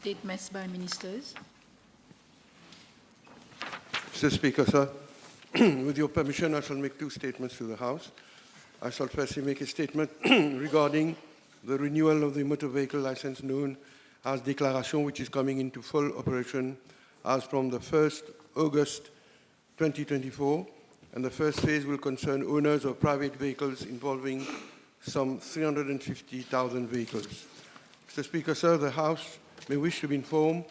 Statements by ministers. Mr. Speaker, sir, with your permission, I shall make two statements to the House. I shall firstly make a statement regarding the renewal of the motor vehicle license known as Declaration, which is coming into full operation as from the 1st August 2024. And the first phase will concern owners of private vehicles involving some 350,000 vehicles. Mr. Speaker, sir, the House may wish to be informed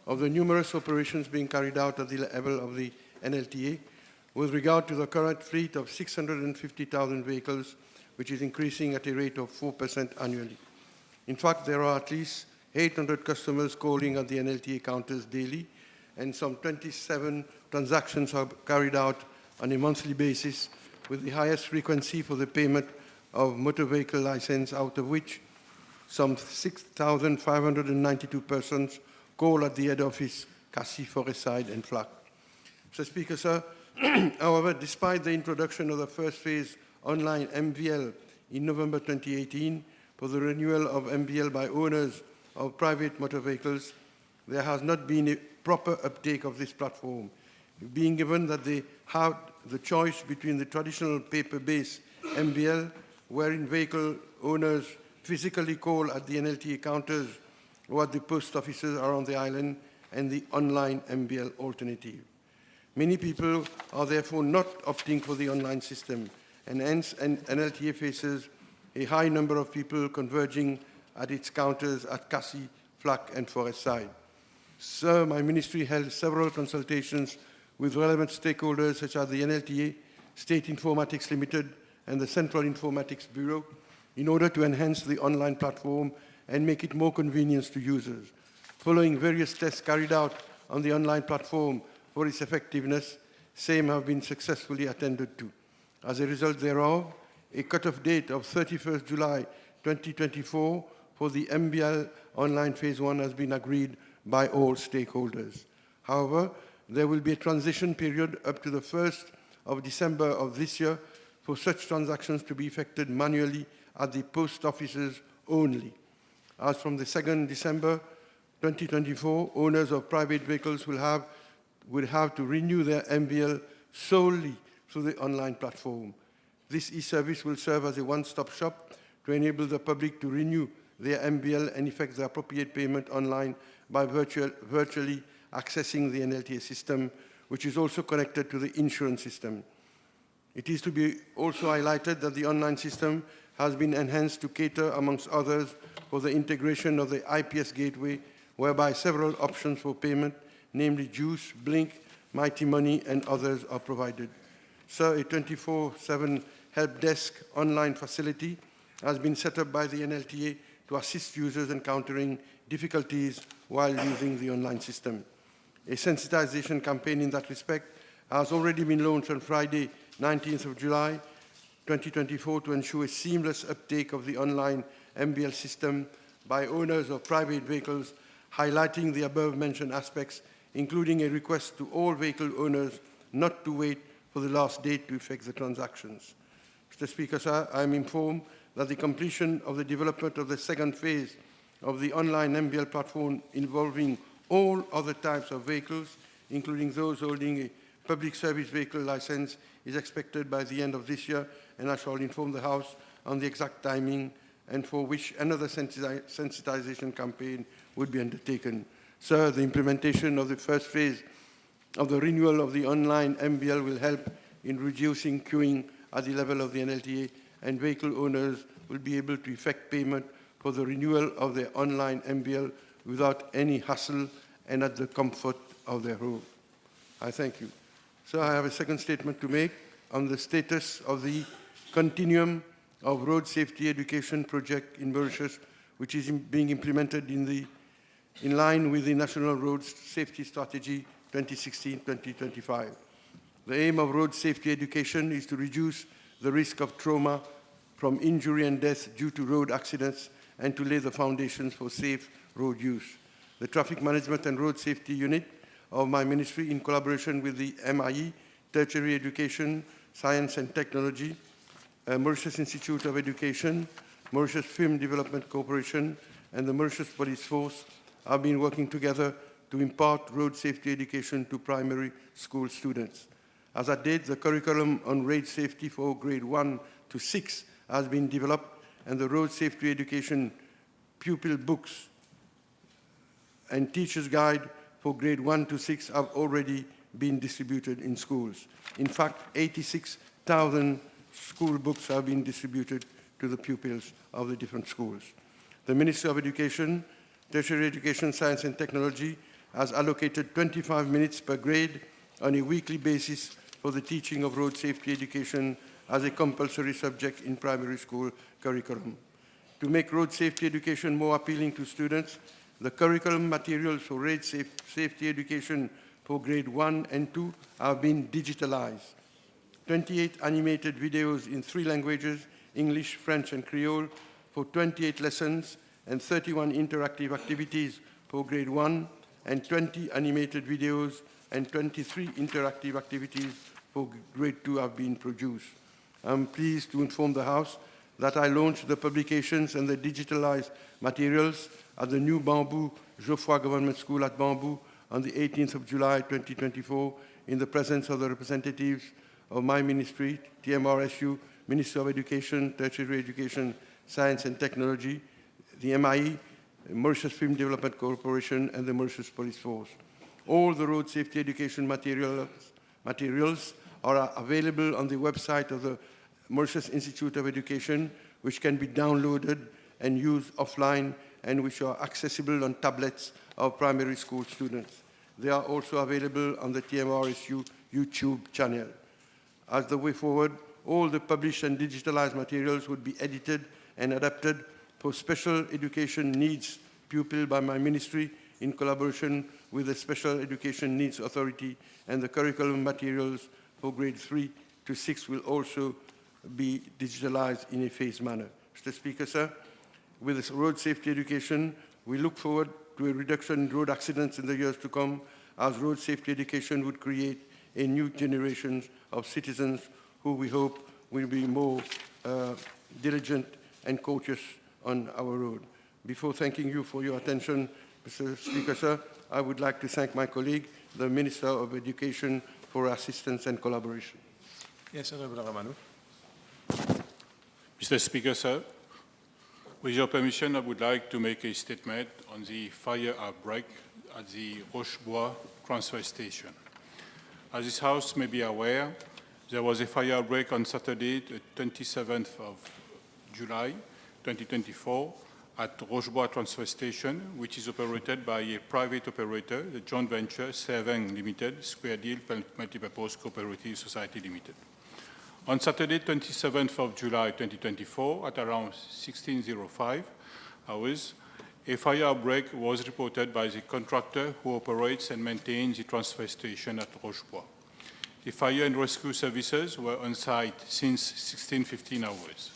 of the numerous operations being carried out at the level of the NLTA with regard to the current fleet of 650,000 vehicles, which is increasing at a rate of 4% annually. In fact, there are at least 800 customers calling at the NLTA counters daily, and some 27 transactions are carried out on a monthly basis, with the highest frequency for the payment of motor vehicle license, out of which some 6,592 persons call at the head office, Cassis, Forestside, and Flac. Mr. Speaker, sir, however, despite the introduction of the first phase online MVL in November 2018 for the renewal of MVL by owners of private motor vehicles, there has not been a proper uptake of this platform, being given that they have the choice between the traditional paper-based MVL, wherein vehicle owners physically call at the NLTA counters or at the post offices around the island, and the online MVL alternative. Many people are therefore not opting for the online system, and hence NLTA faces a high number of people converging at its counters at Cassis, Flac, and Forestside. Sir, my ministry held several consultations with relevant stakeholders such as the NLTA, State Informatics Limited, and the Central Informatics Bureau in order to enhance the online platform and make it more convenient to users. Following various tests carried out on the online platform for its effectiveness, same have been successfully attended to. As a result thereof, a cut-off date of 31st July 2024 for the MBL online phase 1 has been agreed by all stakeholders. However, there will be a transition period up to the 1st of December of this year for such transactions to be effected manually at the post offices only. As from the 2nd December 2024, owners of private vehicles will have to renew their MVL solely through the online platform. This e-service will serve as a one-stop shop to enable the public to renew their MVL and effect the appropriate payment online by virtually accessing the NLTA system, which is also connected to the insurance system. It is to be also highlighted that the online system has been enhanced to cater, amongst others, for the integration of the IPS gateway, whereby several options for payment, namely Juice, Blink, Mighty Money, and others are provided. Sir, a 24/7 help desk online facility has been set up by the NLTA to assist users encountering difficulties while using the online system. A sensitization campaign in that respect has already been launched on Friday, 19th of July, 2024, to ensure a seamless uptake of the online MBL system by owners of private vehicles, highlighting the above-mentioned aspects, including a request to all vehicle owners not to wait for the last date to effect the transactions. Mr. Speaker, sir, I am informed that the completion of the development of the second phase of the online MBL platform involving all other types of vehicles, including those holding a public service vehicle license, is expected by the end of this year, and I shall inform the House on the exact timing and for which another sensitization campaign would be undertaken. Sir, the implementation of the first phase of the renewal of the online MBL will help in reducing queuing at the level of the NLTA, and vehicle owners will be able to effect payment for the renewal of their online MBL without any hassle and at the comfort of their home. I thank you. So I have a second statement to make on the status of the continuum of road safety education project in Mauritius, which is being implemented in line with the National Road Safety Strategy 2016-2025. The aim of road safety education is to reduce the risk of trauma from injury and death due to road accidents and to lay the foundations for safe road use. The Traffic Management and Road Safety Unit of my ministry, in collaboration with the MIE, Tertiary Education, Science and Technology, Mauritius Institute of Education, Mauritius Film Development Corporation, and the Mauritius Police Force, have been working together to impart road safety education to primary school students. As at date, the curriculum on road safety for grade 1 to 6 has been developed, and the road safety education pupil books and teacher's guide for grade 1 to 6 have already been distributed in schools. In fact, 86,000 school books have been distributed to the pupils of the different schools. The Ministry of Education, Tertiary Education, Science and Technology has allocated 25 minutes per grade on a weekly basis for the teaching of road safety education as a compulsory subject in primary school curriculum. To make road safety education more appealing to students, the curriculum materials for road safety education for grade 1 and 2 have been digitalized. 28 animated videos in 3 languages, English, French, and Creole, for 28 lessons, and 31 interactive activities for grade 1, and 20 animated videos and 23 interactive activities for grade 2 have been produced. I'm pleased to inform the House that I launched the publications and the digitalized materials at the new Bamboo Geoffroy Government School at Bamboo on the 18th of July 2024 in the presence of the representatives of my ministry, TMRSU, Ministry of Education, Tertiary Education, Science and Technology, the MIE, Mauritius Film Development Corporation, and the Mauritius Police Force. All the road safety education materials are available on the website of the Mauritius Institute of Education, which can be downloaded and used offline, and which are accessible on tablets of primary school students. They are also available on the TMRSU YouTube channel. As the way forward, all the published and digitalized materials would be edited and adapted for special education needs pupil by my ministry in collaboration with the Special Education Needs Authority, and the curriculum materials for grade 3 to 6 will also be digitalized in a phased manner. Mr. Speaker, sir, with this road safety education, we look forward to a reduction in road accidents in the years to come, as road safety education would create a new generation of citizens who we hope will be more diligent and courteous on our road. Before thanking you for your attention, Mr. Speaker, sir, I would like to thank my colleague, the Minister of Education, for assistance and collaboration. Yes, Honorable Ramano. Mr. Speaker, sir, with your permission, I would like to make a statement on the fire outbreak at the Roche-Bois transfer station. As this House may be aware, there was a fire outbreak on Saturday, the 27th of July, 2024, at Roche-Bois transfer station, which is operated by a private operator, the joint venture Serveng Limited, Square Deal Multipurpose Cooperative Society Limited. On Saturday, 27th of July, 2024, at around 16:05 hours, a fire outbreak was reported by the contractor who operates and maintains the transfer station at Roche-Bois. The fire and rescue services were on site since 16:15 hours.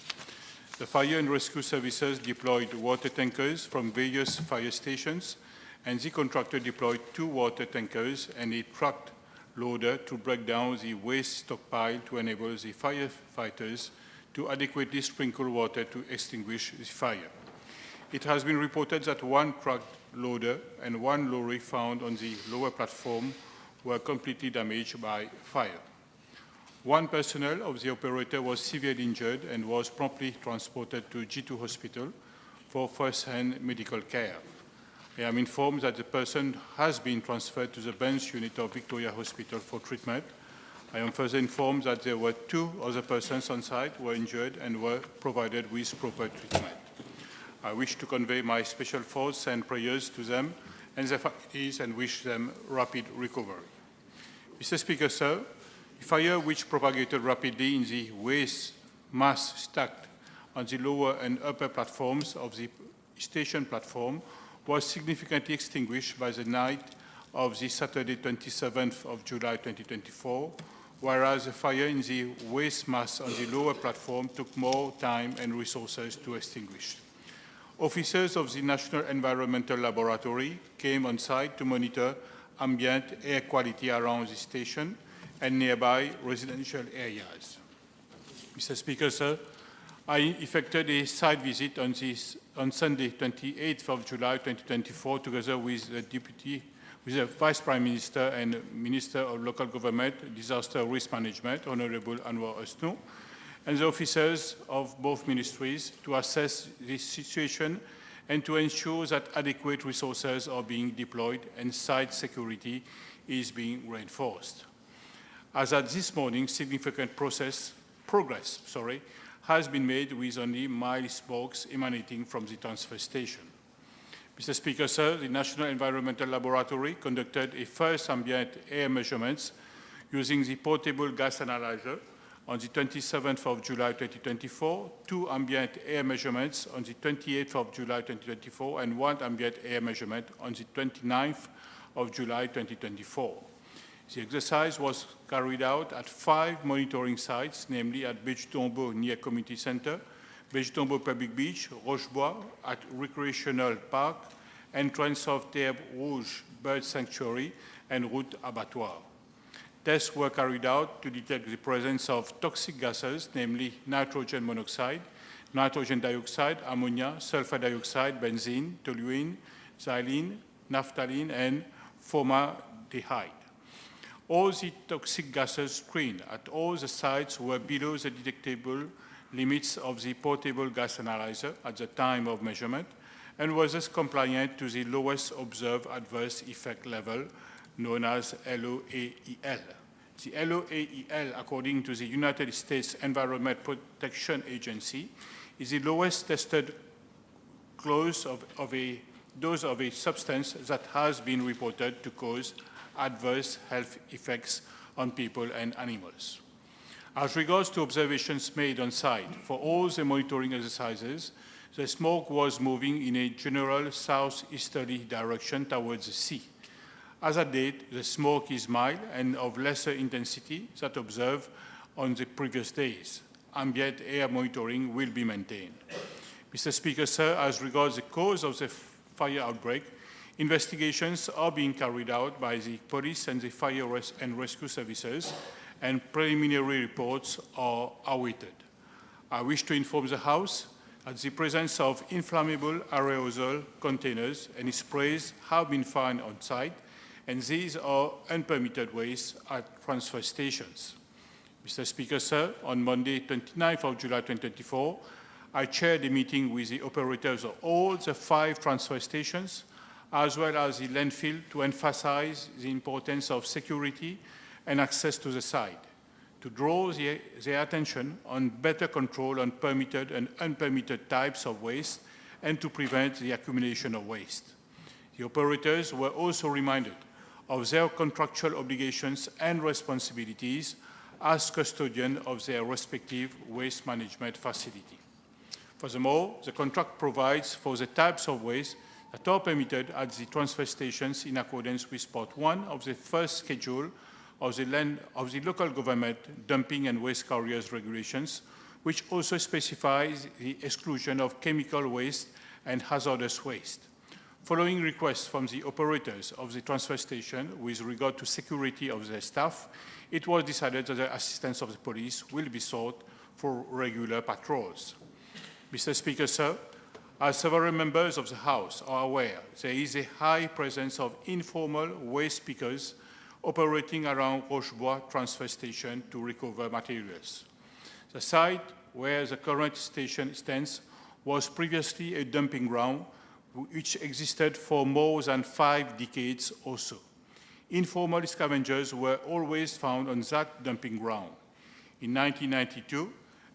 The fire and rescue services deployed water tankers from various fire stations, and the contractor deployed 2 water tankers and a truck loader to break down the waste stockpile to enable the firefighters to adequately sprinkle water to extinguish the fire. It has been reported that 1 truck loader and 1 lorry found on the lower platform were completely damaged by fire. 1 personnel of the operator was severely injured and was promptly transported to G2 Hospital for first-hand medical care. I am informed that the person has been transferred to the bench unit of Victoria Hospital for treatment. I am further informed that there were 2 other persons on site who were injured and were provided with proper treatment. I wish to convey my special thoughts and prayers to them and their families and wish them rapid recovery. Mr. Speaker, sir, the fire which propagated rapidly in the waste mass stacked on the lower and upper platforms of the station platform was significantly extinguished by the night of the Saturday, 27th of July, 2024, whereas the fire in the waste mass on the lower platform took more time and resources to extinguish. Officers of the National Environmental Laboratory came on site to monitor ambient air quality around the station and nearby residential areas. Mr. Speaker, sir, I effected a site visit on Sunday, 28th of July 2024, together with the Vice Prime Minister and Minister of Local Government, Disaster Risk Management, Honorable Anwar Usnu, and the officers of both ministries to assess this situation and to ensure that adequate resources are being deployed and site security is being reinforced. As at this morning, significant progress has been made with only mild smokes emanating from the transfer station. Mr. Speaker, sir, the National Environmental Laboratory conducted a first ambient air measurements using the portable gas analyzer on the 27th of July 2024, 2 ambient air measurements on the 28th of July 2024, and 1 ambient air measurement on the 29th of July 2024. The exercise was carried out at 5 monitoring sites, namely at Beach Tombeau near Community Center, Beach Tombeau Public Beach, Roche-Bois at Recreational Park, entrance of Terre Rouge Bird Sanctuary, and Route Abattoir. Tests were carried out to detect the presence of toxic gases, namely nitrogen monoxide, nitrogen dioxide, ammonia, sulfur dioxide, benzene, toluene, xylene, naphthalene, and formaldehyde. All the toxic gases screened at all the sites were below the detectable limits of the portable gas analyzer at the time of measurement and was thus compliant to the lowest observed adverse effect level, known as LOAEL. The LOAEL, according to the United States Environment Protection Agency, is the lowest tested dose of a substance that has been reported to cause adverse health effects on people and animals. As regards to observations made on site, for all the monitoring exercises, the smoke was moving in a general southeasterly direction towards the sea. As at date, the smoke is mild and of lesser intensity than observed on the previous days. Ambient air monitoring will be maintained. Mr. Speaker, sir, as regards the cause of the fire outbreak, investigations are being carried out by the police and the fire and rescue services, and preliminary reports are awaited. I wish to inform the House that the presence of inflammable aerosol containers and sprays have been found on site, and these are unpermitted waste at transfer stations. Mr. Speaker, sir, on Monday, 29th of July 2024, I chaired a meeting with the operators of all the 5 transfer stations, as well as the landfill, to emphasize the importance of security and access to the site, to draw their attention on better control on permitted and unpermitted types of waste, and to prevent the accumulation of waste. The operators were also reminded of their contractual obligations and responsibilities as custodian of their respective waste management facility. Furthermore, the contract provides for the types of waste that are permitted at the transfer stations in accordance with Part 1 of the first schedule of the local government dumping and waste carriers regulations, which also specifies the exclusion of chemical waste and hazardous waste. Following requests from the operators of the transfer station with regard to security of their staff, it was decided that the assistance of the police will be sought for regular patrols. Mr. Speaker, sir, as several members of the House are aware, there is a high presence of informal waste pickers operating around Roche-Bois transfer station to recover materials. The site where the current station stands was previously a dumping ground which existed for more than 5 decades or so. Informal scavengers were always found on that dumping ground. In 1992,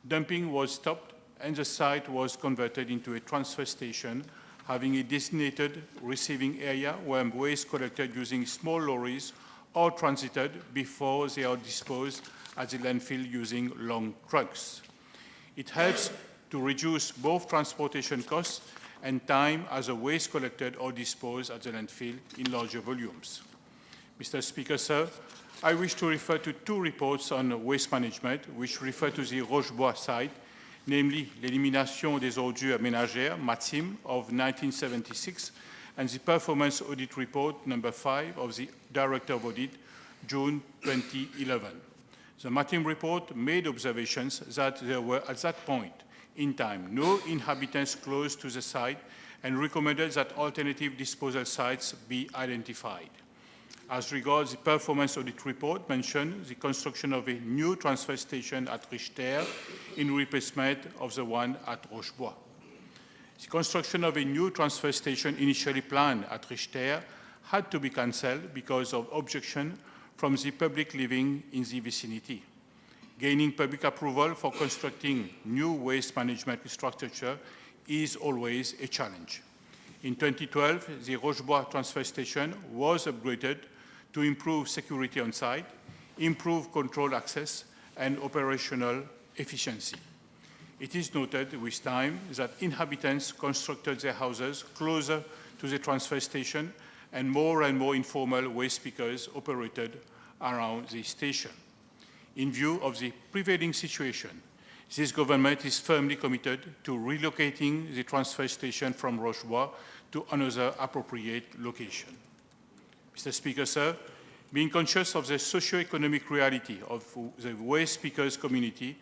dumping was stopped and the site was converted into a transfer station having a designated receiving area where waste collected using small lorries or transited before they are disposed at the landfill using long trucks. It helps to reduce both transportation costs and time as the waste collected or disposed at the landfill in larger volumes. Mr. Speaker, sir, I wish to refer to 2 reports on waste management which refer to the Roche-Bois site, namely l'Élimination des ordures ménagères, MATSIM, of 1976, and the Performance Audit Report number 5 of the Director of Audit, June 2011. The MATIM report made observations that there were at that point in time, no inhabitants close to the site, and recommended that alternative disposal sites be identified. As regards the performance audit report, mentioned the construction of a new transfer station at Richter in replacement of the one at Roche-Bois. The construction of a new transfer station initially planned at Richter had to be cancelled because of objection from the public living in the vicinity. Gaining public approval for constructing new waste management infrastructure is always a challenge. In 2012, the Roche-Bois transfer station was upgraded to improve security on site, improve control access, and operational efficiency. It is noted with time that inhabitants constructed their houses closer to the transfer station, and more informal waste pickers operated around the station. In view of the prevailing situation, this government is firmly committed to relocating the transfer station from Roche-Bois to another appropriate location. Mr. Speaker, sir, being conscious of the socio-economic reality of the waste pickers community,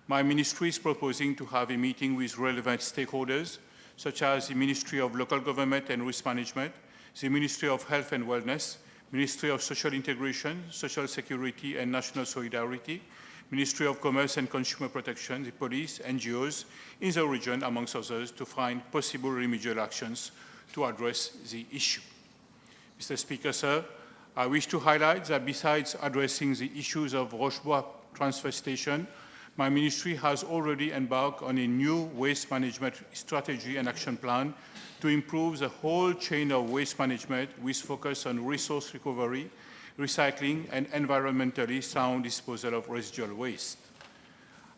my ministry is proposing to have a meeting with relevant stakeholders, such as the Ministry of Local Government and Risk Management, the Ministry of Health and Wellness, Ministry of Social Integration, Social Security and National Solidarity, Ministry of Commerce and Consumer Protection, the police, NGOs in the region, amongst others, to find possible remedial actions to address the issue. Mr. Speaker, sir, I wish to highlight that besides addressing the issues of Roche-Bois transfer station, my ministry has already embarked on a new waste management strategy and action plan to improve the whole chain of waste management with focus on resource recovery, recycling, and environmentally sound disposal of residual waste.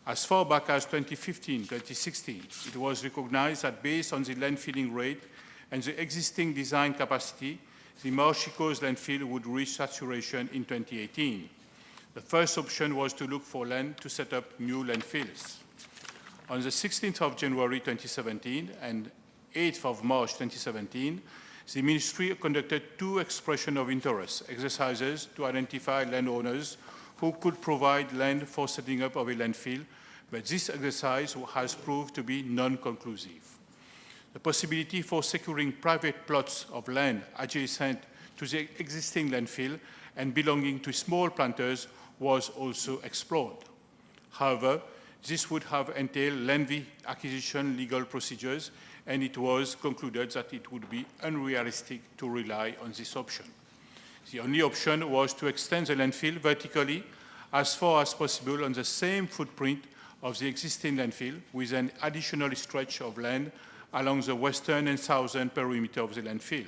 As far back as 2015-2016, it was recognized that based on the landfilling rate and the existing design capacity, the Mauritius landfill would reach saturation in 2018. The first option was to look for land to set up new landfills. On the 16th of January 2017 and 8th of March 2017, the Ministry conducted 2 expressions of interest exercises to identify landowners who could provide land for setting up of a landfill, but this exercise has proved to be non-conclusive. The possibility for securing private plots of land adjacent to the existing landfill and belonging to small planters was also explored. However, this would have entailed lengthy acquisition legal procedures, and it was concluded that it would be unrealistic to rely on this option. The only option was to extend the landfill vertically as far as possible on the same footprint of the existing landfill with an additional stretch of land along the western and southern perimeter of the landfill.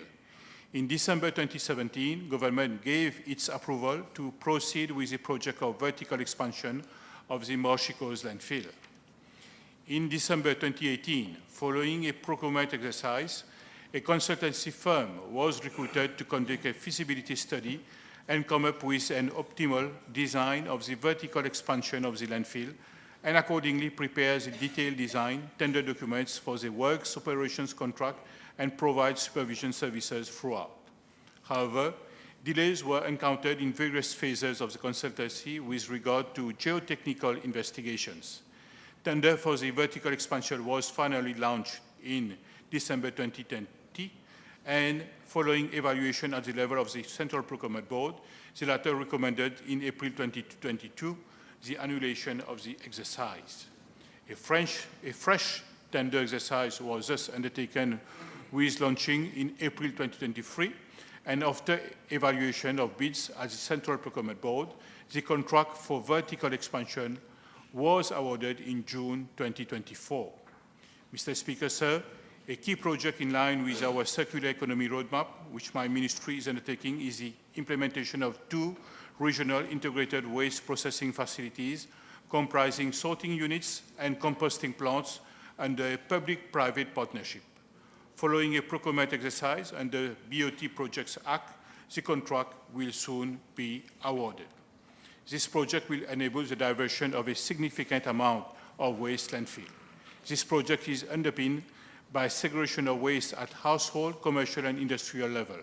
In December 2017, government gave its approval to proceed with the project of vertical expansion of the Mauritius landfill. In December 2018, following a procurement exercise, a consultancy firm was recruited to conduct a feasibility study and come up with an optimal design of the vertical expansion of the landfill, and accordingly prepare the detailed design, tender documents for the works operations contract, and provide supervision services throughout. However, delays were encountered in various phases of the consultancy with regard to geotechnical investigations. Tender for the vertical expansion was finally launched in December 2020, and following evaluation at the level of the Central Procurement Board, the latter recommended in April 2022 the annulation of the exercise. A fresh tender exercise was thus undertaken with launching in April 2023, and after evaluation of bids at the Central Procurement Board, the contract for vertical expansion was awarded in June 2024. Mr. Speaker, sir, a key project in line with our circular economy roadmap, which my ministry is undertaking, is the implementation of 2 regional integrated waste processing facilities comprising sorting units and composting plants under a public-private partnership. Following a procurement exercise under BOT Projects Act, the contract will soon be awarded. This project will enable the diversion of a significant amount of waste landfill. This project is underpinned by segregation of waste at household, commercial, and industrial level.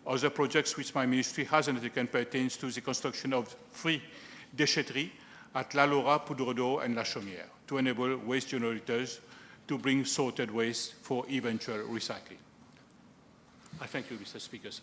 Other projects which my ministry has undertaken pertains to the construction of 3 déchetteries at La Laura, Poudre d'Eau, and La Chaumière. to enable waste generators to bring sorted waste for eventual recycling. I thank you, Mr. Speaker. Sir.